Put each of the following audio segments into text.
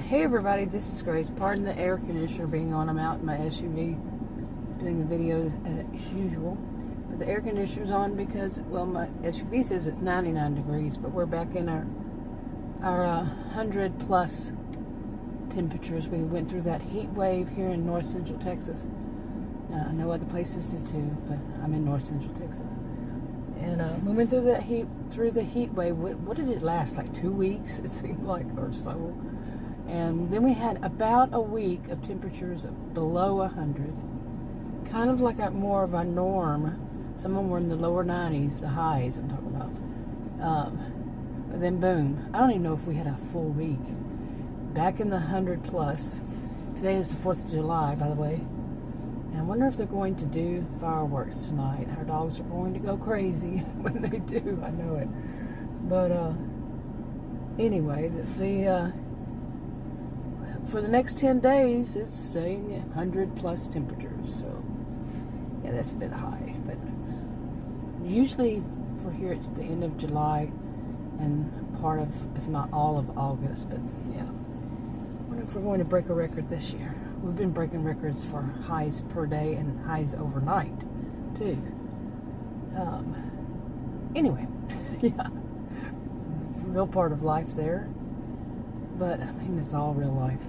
Hey everybody, this is Grace. Pardon the air conditioner being on. I'm out in my SUV doing the videos as usual. But the air conditioner's on because, well, my SUV says it's 99 degrees, but we're back in our 100 plus temperatures. We went through that heat wave here in north central Texas. No other places did too, but I'm in north central Texas. And we went through the heat wave. What did it last? Like 2 weeks, it seemed like, or so. And then we had about a week of temperatures below 100, kind of like more of a norm. Some of them were in the lower 90s, the highs I'm talking about. But then boom, I don't even know if we had a full week. Back in the 100 plus. Today is the 4th of July, by the way. And I wonder if they're going to do fireworks tonight. Our dogs are going to go crazy when they do, I know it. But anyway, for the next 10 days, it's saying 100 plus temperatures. So, yeah, that's a bit high. But usually for here, it's the end of July and part of, if not all of August. But, yeah. I wonder if we're going to break a record this year. We've been breaking records for highs per day and highs overnight, too. Anyway, yeah. Real part of life there. But, I mean, it's all real life.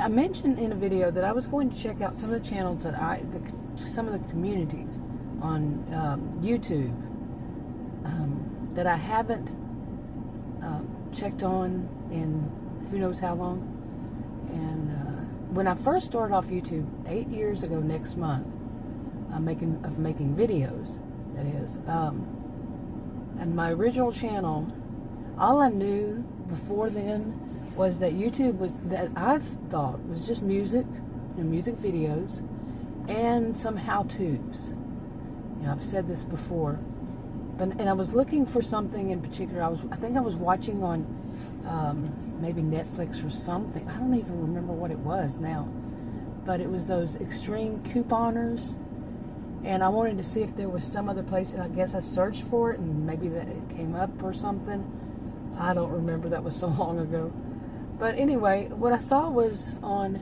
I mentioned in a video that I was going to check out some of the channels that some of the communities on YouTube that I haven't checked on in who knows how long. And when I first started off YouTube 8 years ago next month, making videos, that is, and my original channel, all I knew before then was that YouTube that I've thought was just music, music videos, and some how-tos. I've said this before, and I was looking for something in particular. I think I was watching on maybe Netflix or something. I don't even remember what it was now, but it was those extreme couponers, and I wanted to see if there was some other place. And I guess I searched for it, and maybe that it came up or something. I don't remember. That was so long ago. But anyway, what I saw was on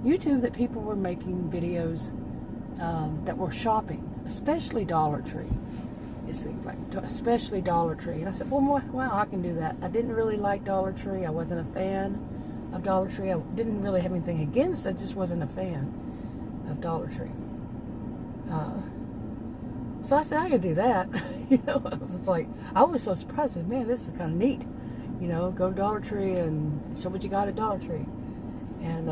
YouTube that people were making videos that were shopping, especially Dollar Tree. It seems like, especially Dollar Tree. And I said, well, wow, I can do that. I didn't really like Dollar Tree. I wasn't a fan of Dollar Tree. I didn't really have anything against it. I just wasn't a fan of Dollar Tree. So I said, I could do that. I was so surprised. I said, man, this is kind of neat. Go to Dollar Tree and show what you got at Dollar Tree. And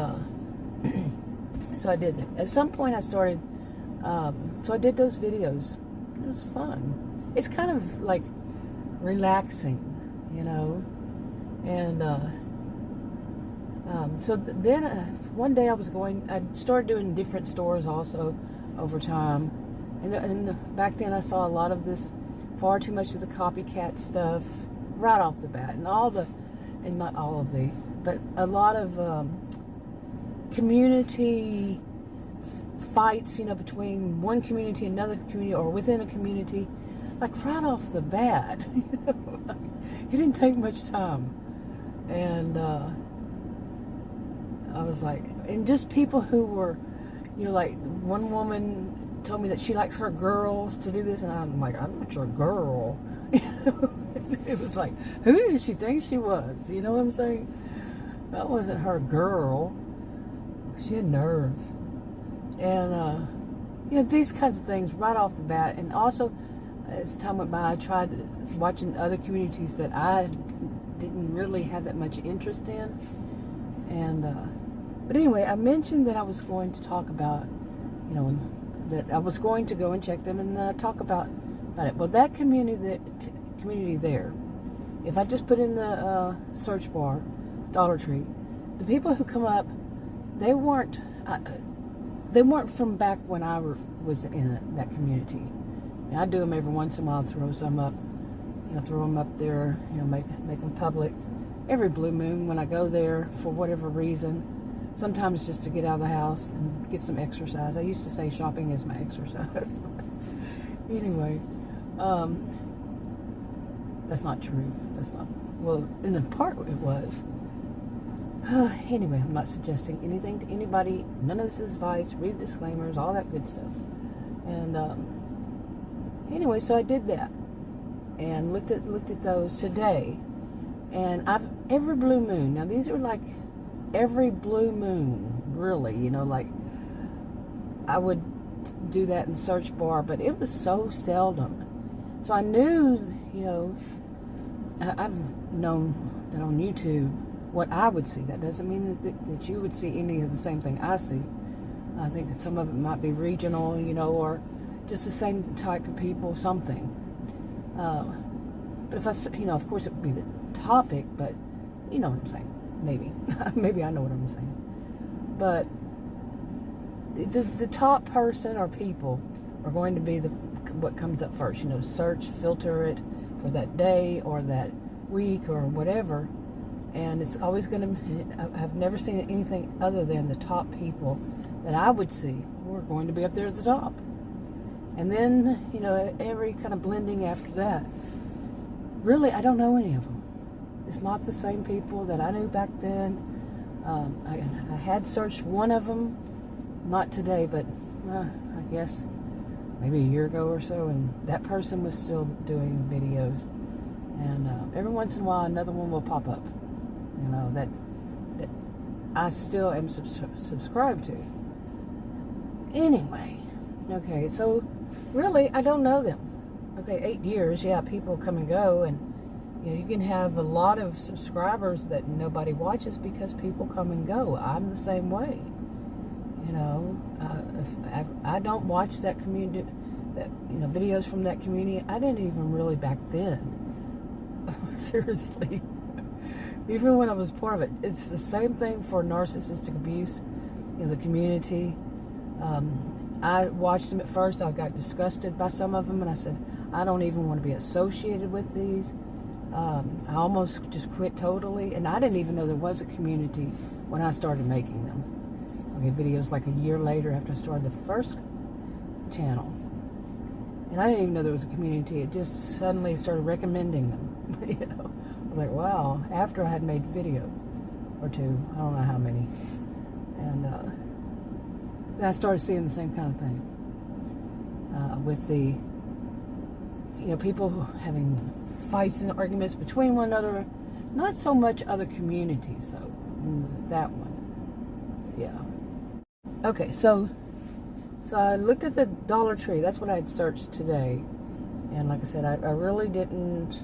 so I did that. At some point I started, so I did those videos. It was fun. It's kind of like relaxing, And so then one day I started doing different stores also over time. And back then I saw a lot of this, far too much of the copycat stuff right off the bat, and not all of the, but a lot of community fights, between one community and another community, or within a community, like right off the bat. It didn't take much time, and I was like, and just people who were, like one woman told me that she likes her girls to do this, and I'm like, I'm not your girl. It was like, who did she think she was? You know what I'm saying? That wasn't her girl. She had nerve. And, these kinds of things right off the bat. And also, as time went by, I tried watching other communities that I didn't really have that much interest in. And, but anyway, I mentioned that I was going to talk about, that I was going to go and check them and talk about it. Well, that community there, if I just put in the search bar Dollar Tree, the people who come up, they weren't from back when I was in that community. I do them every once in a while, throw some up, throw them up there, make them public every blue moon when I go there for whatever reason. Sometimes just to get out of the house and get some exercise. I used to say shopping is my exercise. Anyway, that's not true. That's not Well, in the part it was. Anyway, I'm not suggesting anything to anybody. None of this is advice. Read disclaimers, all that good stuff. And anyway, so I did that and looked at those today. And every blue moon. Now these are like every blue moon, really. You know, like I would do that in the search bar, but it was so seldom. So I knew, you know, I've known that on YouTube what I would see. That doesn't mean that you would see any of the same thing I see. I think that some of it might be regional, you know, or just the same type of people, something. But if I, you know, of course it would be the topic, but you know what I'm saying. Maybe. Maybe I know what I'm saying. But the top person or people are going to be what comes up first. You know, search, filter it for that day or that week or whatever. And it's always going to, I've never seen anything other than the top people that I would see were going to be up there at the top. And then, you know, every kind of blending after that. Really, I don't know any of them. It's not the same people that I knew back then. I had searched one of them, not today, but I guess maybe a year ago or so, and that person was still doing videos. And every once in a while, another one will pop up, you know, that I still am subscribed to. Anyway, okay, so really, I don't know them. Okay, 8 years, yeah, people come and go, and you know, you can have a lot of subscribers that nobody watches because people come and go. I'm the same way. You know, if I don't watch that community, that, you know, videos from that community. I didn't even really back then. Seriously. Even when I was part of it. It's the same thing for narcissistic abuse in the community. I watched them at first. I got disgusted by some of them, and I said, I don't even want to be associated with these. I almost just quit totally, and I didn't even know there was a community when I started making them. Okay, videos like a year later after I started the first channel. And I didn't even know there was a community. It just suddenly started recommending them. You know, I was like, wow, after I had made a video or two, I don't know how many. And then I started seeing the same kind of thing with the, you know, people having fights and arguments between one another. Not so much other communities, though, in that one. Yeah. Okay, so I looked at the Dollar Tree. That's what I had searched today. And like I said, I really didn't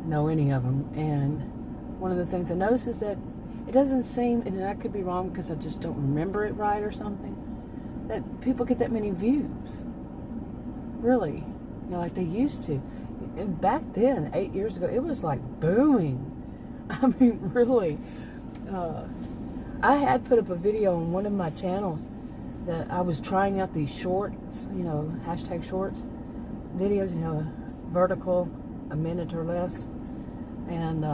know any of them. And one of the things I noticed is that it doesn't seem, and I could be wrong because I just don't remember it right or something, that people get that many views. Really. You know, like they used to. And back then, 8 years ago, it was like booming. I mean, really. I had put up a video on one of my channels that I was trying out these shorts, you know, hashtag shorts videos, you know, vertical, a minute or less. And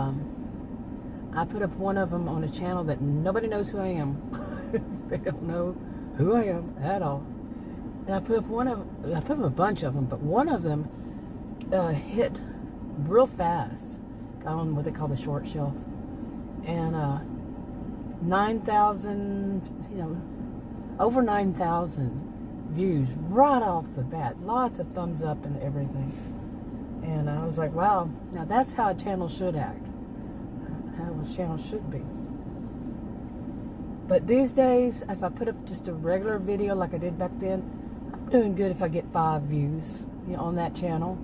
I put up one of them on a channel that nobody knows who I am. They don't know who I am at all. And I put up a bunch of them, but one of them hit real fast. Got on what they call the short shelf. And 9,000, you know, over 9,000 views right off the bat. Lots of thumbs up and everything. And I was like, wow, now that's how a channel should act. How a channel should be. But these days, if I put up just a regular video like I did back then, I'm doing good if I get 5 views, you know, on that channel.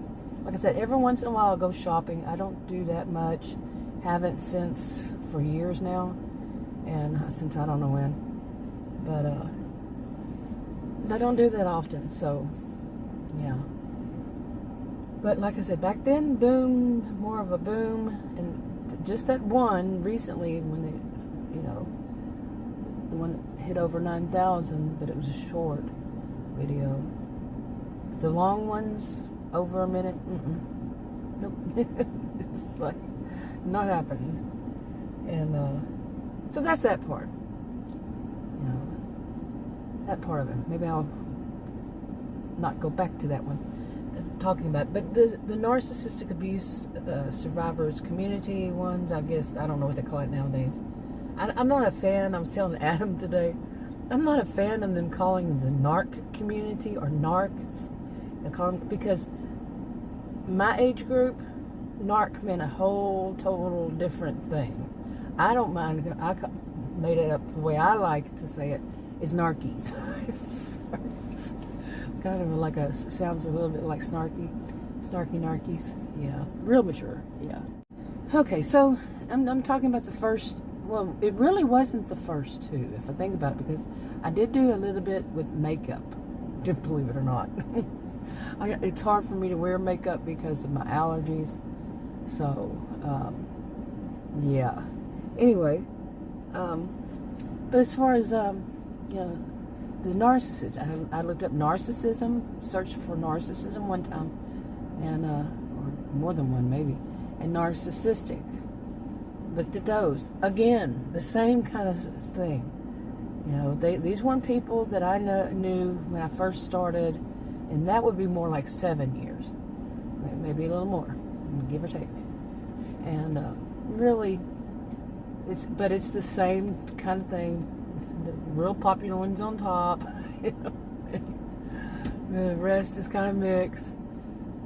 Like I said, every once in a while I'll go shopping. I don't do that much. Haven't since for years now. And since I don't know when. But I don't do that often, so yeah. But like I said, back then, boom, more of a boom. And just that one recently, when they, you know, the one that hit over 9,000, but it was a short video. The long ones, over a minute, nope. It's like not happening. And so that's that part. You know, that part of it. Maybe I'll not go back to that one. talking about. But the narcissistic abuse survivors community ones, I guess, I don't know what they call it nowadays. I'm not a fan. I was telling Adam today, I'm not a fan of them calling the narc community or narcs, because my age group, narc meant a whole total different thing. I don't mind. I made it up the way I like to say it is narkies. Kind of like sounds a little bit like snarky narkies. Yeah, real mature. Yeah. Okay, so I'm talking about the first. Well, it really wasn't the first two, if I think about it, because I did do a little bit with makeup. Believe it or not, it's hard for me to wear makeup because of my allergies. So, yeah. Anyway, but as far as the narcissist, I looked up narcissism, searched for narcissism one time, and or more than one maybe, and narcissistic. Looked at those again, the same kind of thing. These weren't people that I knew when I first started, and that would be more like 7 years, maybe a little more, give or take. And really, it's the same kind of thing. The real popular ones on top, the rest is kind of mixed.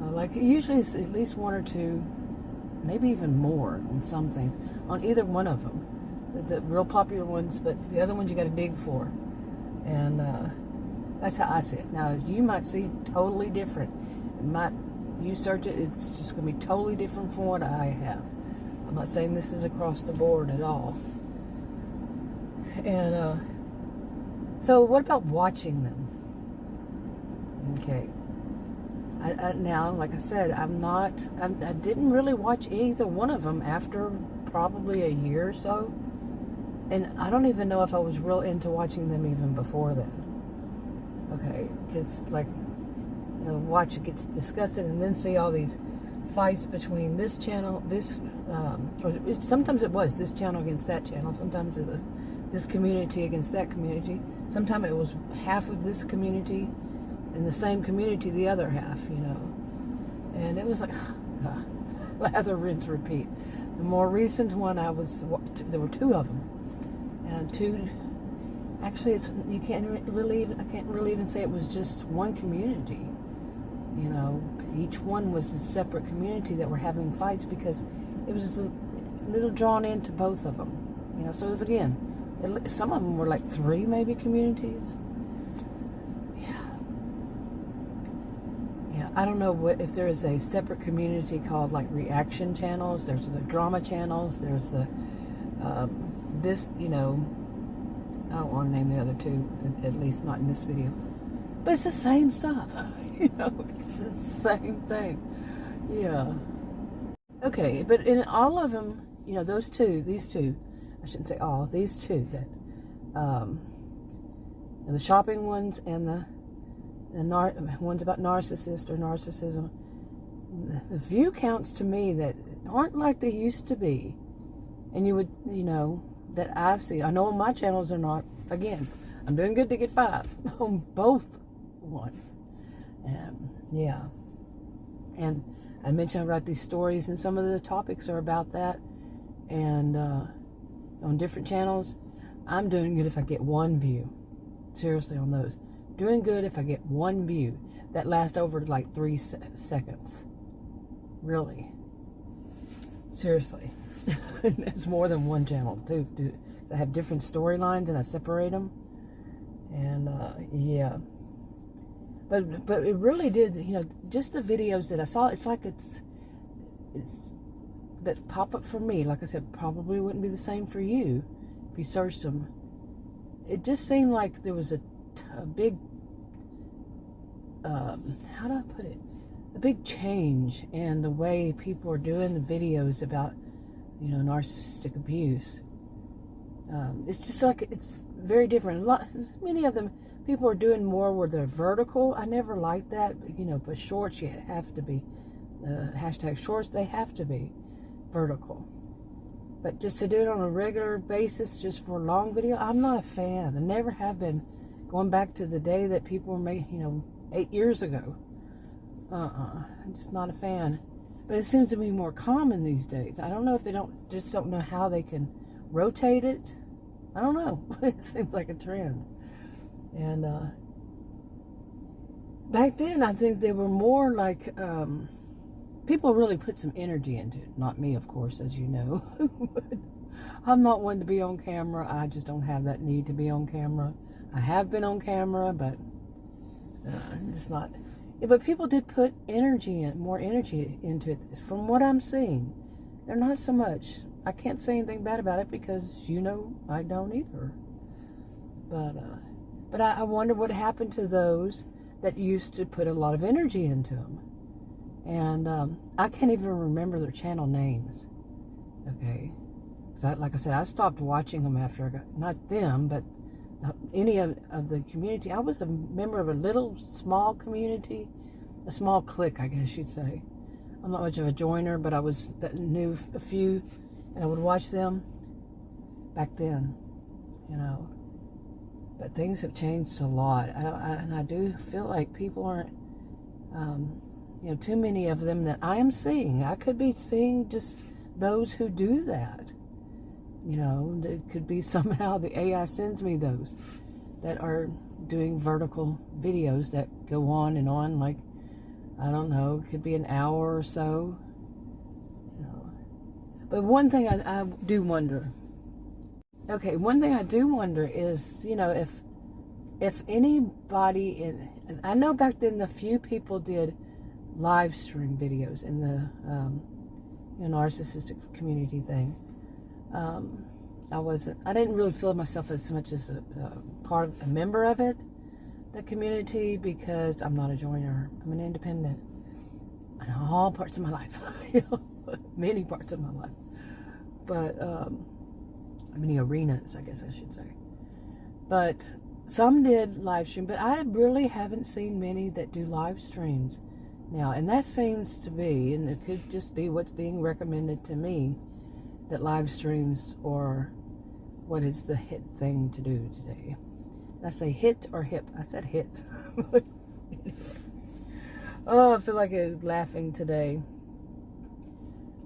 Like usually it's at least one or two, maybe even more on some things, on either one of them. The real popular ones, but the other ones you got to dig for. And that's how I see it. Now, you might see totally different. You search it, it's just going to be totally different from what I have. I'm not saying this is across the board at all. And so what about watching them? Okay. Now, like I said, I didn't really watch either one of them after probably a year or so. And I don't even know if I was real into watching them even before then. Okay, because watch it gets disgusted and then see all these fights between this channel, sometimes it was this channel against that channel, sometimes it was this community against that community, sometimes it was half of this community and the same community the other half, and it was like lather, rinse, repeat. The more recent one there were two of them, and two. Actually, I can't really even say it was just one community. Each one was a separate community that were having fights because it was a little drawn into both of them. So it was some of them were like 3 maybe communities. Yeah, I don't know if there is a separate community called like reaction channels. There's the drama channels. There's the I don't want to name the other two, at least not in this video. But it's the same stuff. It's the same thing. Yeah. Okay, but in all of them, these two, I shouldn't say all, these two, that the shopping ones and the ones about narcissist or narcissism, the view counts to me that aren't like they used to be. And you would, that I've seen. I know on my channels are not. Again, I'm doing good to get 5 on both ones. Yeah. And I mentioned I write these stories, and some of the topics are about that. And on different channels, I'm doing good if I get 1 view. Seriously, on those. Doing good if I get 1 view. That lasts over like 3 seconds. Really. Seriously. It's more than one channel too. I have different storylines and I separate them, and yeah. But it really did. Just the videos that I saw. It's like it's that pop up for me. Like I said, probably wouldn't be the same for you if you searched them. It just seemed like there was a big. How do I put it? A big change in the way people are doing the videos about. Narcissistic abuse. It's just like it's very different. Many of them, people are doing more where they're vertical. I never liked that. But shorts, you have to be. Hashtag shorts, they have to be vertical. But just to do it on a regular basis, just for a long video, I'm not a fan. I never have been. Going back to the day that people were making, 8 years ago. I'm just not a fan. But it seems to be more common these days. I don't know if they don't know how they can rotate it. I don't know. It seems like a trend. And back then, I think they were more like people really put some energy into it. Not me, of course, as you know. I'm not one to be on camera. I just don't have that need to be on camera. I have been on camera, but just not. Yeah, but people did put more energy into it. From what I'm seeing, they're not so much. I can't say anything bad about it because, I don't either. But I wonder what happened to those that used to put a lot of energy into them. And I can't even remember their channel names. Okay. Because like I said, I stopped watching them after I got, not them, but any of the community. I was a member of a little small community, a small clique, I guess you'd say. I'm not much of a joiner, but I knew a few, and I would watch them back then, But things have changed a lot, and I do feel like people aren't, too many of them that I am seeing. I could be seeing just those who do that. It could be somehow the AI sends me those that are doing vertical videos that go on and on, like, I don't know, it could be an hour or so. But one thing I do wonder. Okay, one thing I do wonder is, if anybody I know back then the few people did live stream videos in the narcissistic community thing. I didn't really feel myself as much as a member of it, the community, because I'm not a joiner. I'm an independent in all parts of my life, many parts of my life, but many arenas, I guess I should say. But some did live stream, but I really haven't seen many that do live streams now, and that seems to be, and it could just be what's being recommended to me, that live streams are what is the hit thing to do today. Did I say hit or hip? I said hit. Oh, I feel like I'm laughing today.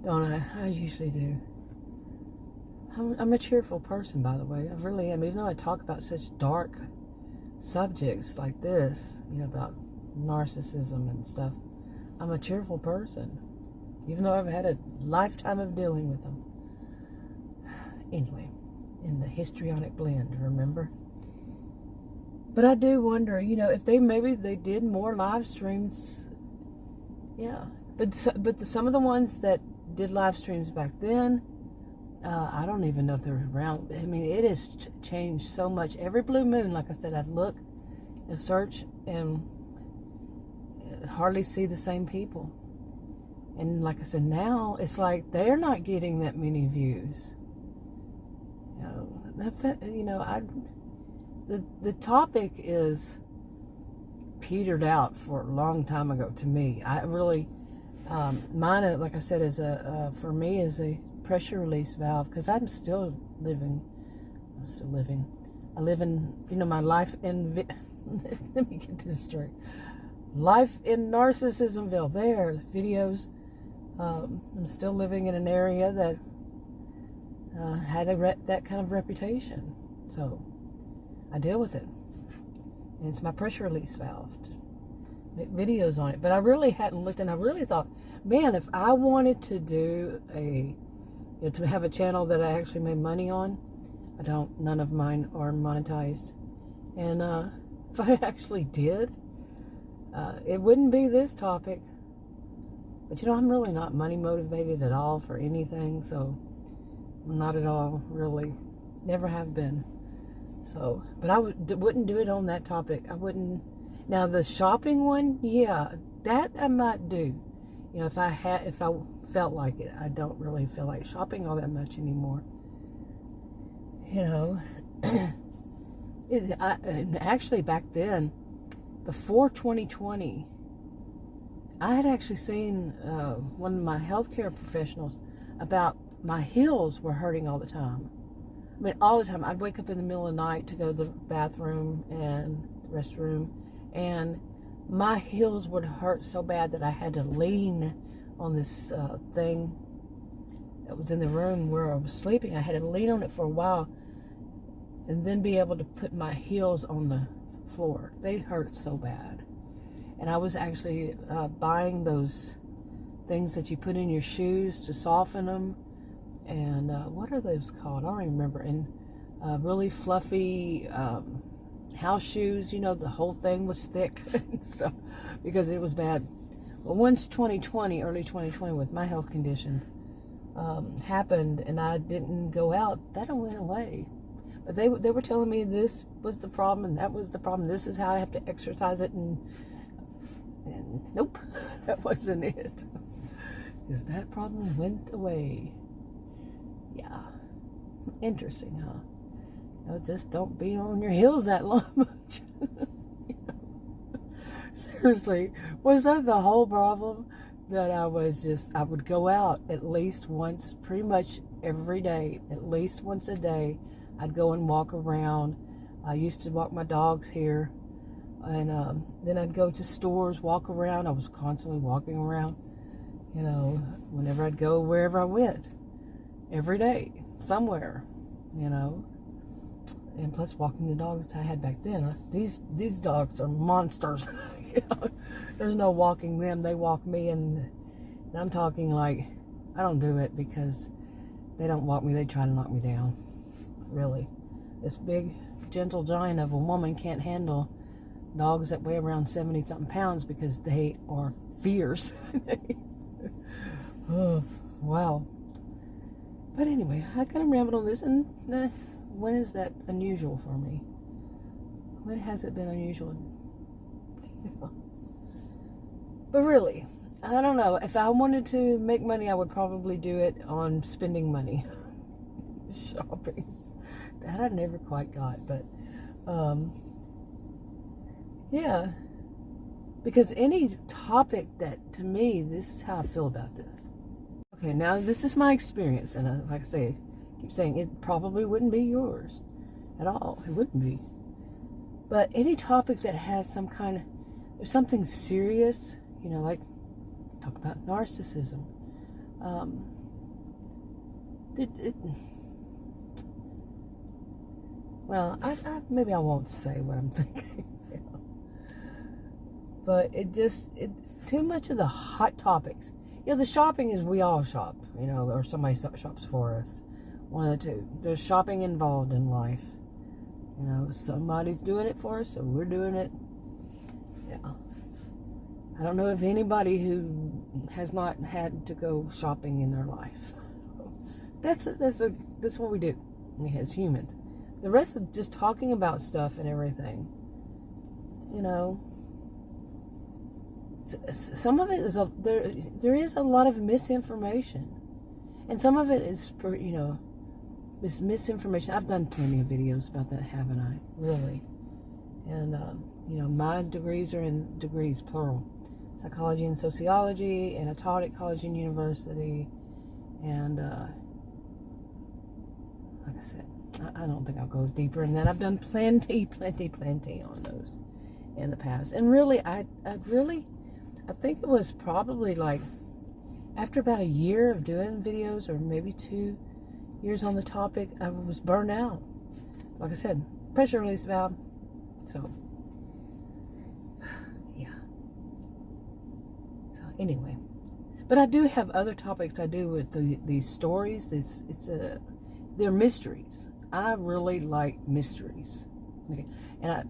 Don't I? I usually do. I'm a cheerful person, by the way. I really am. Even though I talk about such dark subjects like this, about narcissism and stuff, I'm a cheerful person. Even though I've had a lifetime of dealing with them. Anyway, in the histrionic blend, remember? But I do wonder, if they did more live streams. Yeah. But some of the ones that did live streams back then, I don't even know if they're around. I mean, it has changed so much. Every blue moon, like I said, I'd look and search and hardly see the same people. And like I said, now it's like they're not getting that many views. The topic is petered out for a long time ago to me. I really, mine, like I said, is for me is a pressure release valve, because I'm still living. I live in, my life in, let me get this straight. Life in Narcissismville. There, videos. I'm still living in an area that had that kind of reputation. So I deal with it. And it's my pressure release valve to make videos on it. But I really hadn't looked, and I really thought, man, if I wanted to do to have a channel that I actually made money on, none of mine are monetized. And if I actually did, it wouldn't be this topic. But I'm really not money motivated at all for anything, so not at all, really. Never have been. So, but I wouldn't do it on that topic. I wouldn't. Now the shopping one, yeah, that I might do. If I felt like it. I don't really feel like shopping all that much anymore. Actually back then, before 2020, I had actually seen one of my healthcare professionals about my heels were hurting all the time. I mean, all the time. I'd wake up in the middle of the night to go to the bathroom and restroom, and my heels would hurt so bad that I had to lean on this thing that was in the room where I was sleeping. I had to lean on it for a while and then be able to put my heels on the floor. They hurt so bad. And I was actually buying those things that you put in your shoes to soften them. And what are those called? I don't even remember. And really fluffy house shoes. You know, the whole thing was thick and stuff because it was bad. Well, once 2020, early 2020, with my health condition happened and I didn't go out, that went away. But they were telling me this was the problem and that was the problem. This is how I have to exercise it, and nope, that wasn't it. Because that problem went away. Yeah, interesting, huh? You know, just don't be on your heels that long much. You know? Seriously, was that the whole problem? That I would go out at least once, pretty much every day, at least once a day. I'd go and walk around. I used to walk my dogs here. And then I'd go to stores, walk around. I was constantly walking around, you know, whenever I'd go, wherever I went. Every day, somewhere, you know. And plus walking the dogs I had back then. These dogs are monsters. You know, there's no walking them. They walk me, and I'm talking like, I don't do it because they don't walk me. They try to knock me down. Really. This big, gentle giant of a woman can't handle dogs that weigh around 70-something pounds because they are fierce. Oh, wow. But anyway, I kind of rambled on this, and when is that unusual for me? When has it been unusual? But really, I don't know. If I wanted to make money, I would probably do it on spending money. Shopping. That I never quite got, but yeah. Because any topic that, to me, this is how I feel about this. Okay, now this is my experience, and like I say, keep saying it probably wouldn't be yours at all. It wouldn't be. But any topic that has some kind of, there's something serious, you know, like talk about narcissism. Well, maybe I won't say what I'm thinking. You know. But too much of the hot topics. You know, the shopping is, we all shop, you know, or somebody shops for us. One of the two. There's shopping involved in life. You know, somebody's doing it for us, so we're doing it. Yeah. I don't know of anybody who has not had to go shopping in their life. That's what we do as humans. The rest of just talking about stuff and everything, you know, some of it is there is a lot of misinformation, and some of it is for, you know, this misinformation. I've done plenty of videos about that, haven't I? Really. And you know, my degrees are in degrees plural, psychology and sociology, and I taught at college and university, and like I said, I don't think I'll go deeper in that. I've done plenty on those in the past. And really, I think it was probably like after about a year of doing videos, or maybe 2 years on the topic, I was burned out. Like I said, pressure release valve. So, yeah. So anyway, but I do have other topics I do with these stories. They're mysteries. I really like mysteries. Okay, and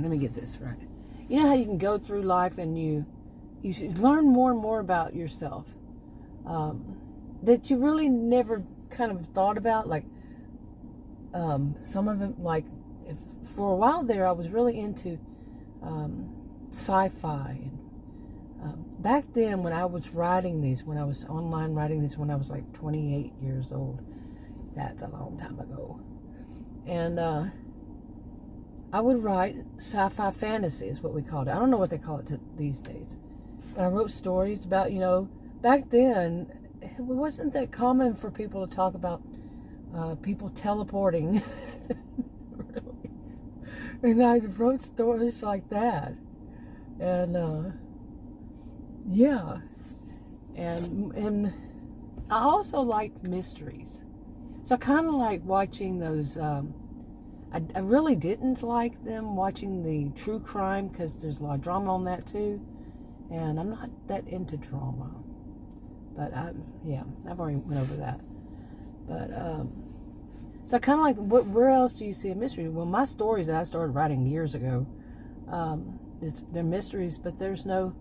let me get this right. You know how you can go through life and you should learn more and more about yourself that you really never kind of thought about. Like some of them, like for a while there, I was really into sci-fi. And back then, when I was writing these, when I was online writing these, when I was like 28 years old. That's a long time ago. And I would write sci-fi fantasy is what we called it. I don't know what they call it these days. But I wrote stories about, you know, back then, it wasn't that common for people to talk about people teleporting. Really. And I wrote stories like that. And yeah, and I also like mysteries. So I kind of like watching those. I really didn't like them watching the true crime because there's a lot of drama on that too, and I'm not that into drama. But I've already went over that. But so I kind of like, where else do you see a mystery? Well, my stories that I started writing years ago, they're mysteries, but there's no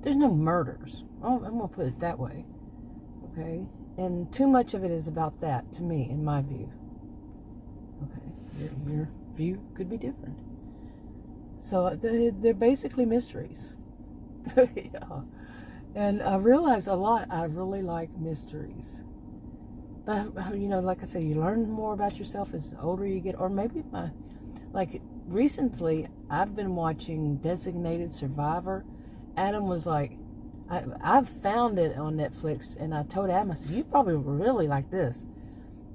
murders. I'm gonna put it that way, okay? And too much of it is about that, to me, in my view. Okay, your view could be different. So they're basically mysteries. Yeah. And I realize a lot, I really like mysteries. But, like I said, you learn more about yourself as the older you get. Or maybe recently, I've been watching Designated Survivor. Adam was like, I've found it on Netflix, and I told Adam, I said, you probably really like this.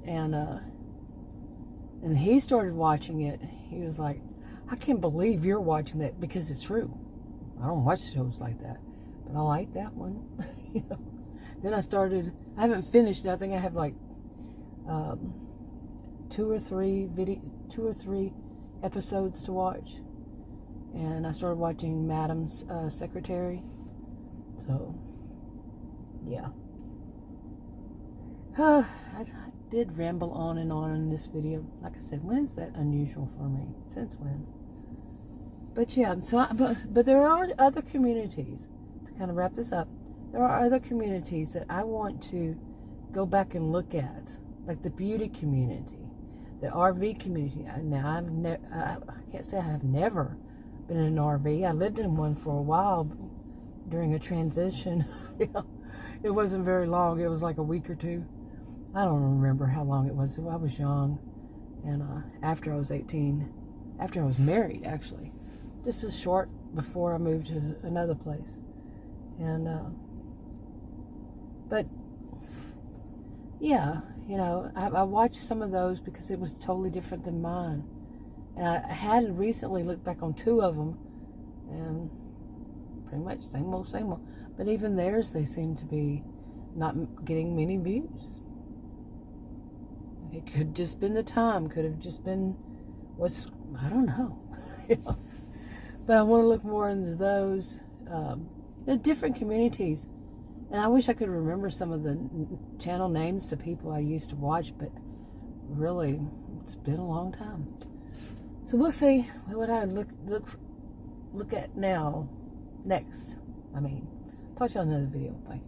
And he started watching it. He was like, I can't believe you're watching that, because it's true. I don't watch shows like that, but I like that one. Then I haven't finished it. I think I have like 2 or 3 episodes to watch. And I started watching Madam's Secretary. So, yeah. I did ramble on and on in this video. Like I said, when is that unusual for me? Since when? But yeah, but there are other communities. To kind of wrap this up, there are other communities that I want to go back and look at, like the beauty community, the RV community. Now, I can't say I have never been in an RV. I lived in one for a while during a transition. It wasn't very long. It was like a week or two. I don't remember how long it was. I was young, and after I was 18, after I was married, actually, just a short before I moved to another place. And but yeah, I watched some of those because it was totally different than mine. And I had recently looked back on 2 of them, and pretty much same old, same old. But even theirs, they seem to be not getting many views. It could just been the time. Could have just been I don't know. But I want to look more into those different communities. And I wish I could remember some of the channel names to people I used to watch, but really, it's been a long time. So we'll see what I look at now next. Talk to you on another video. Bye.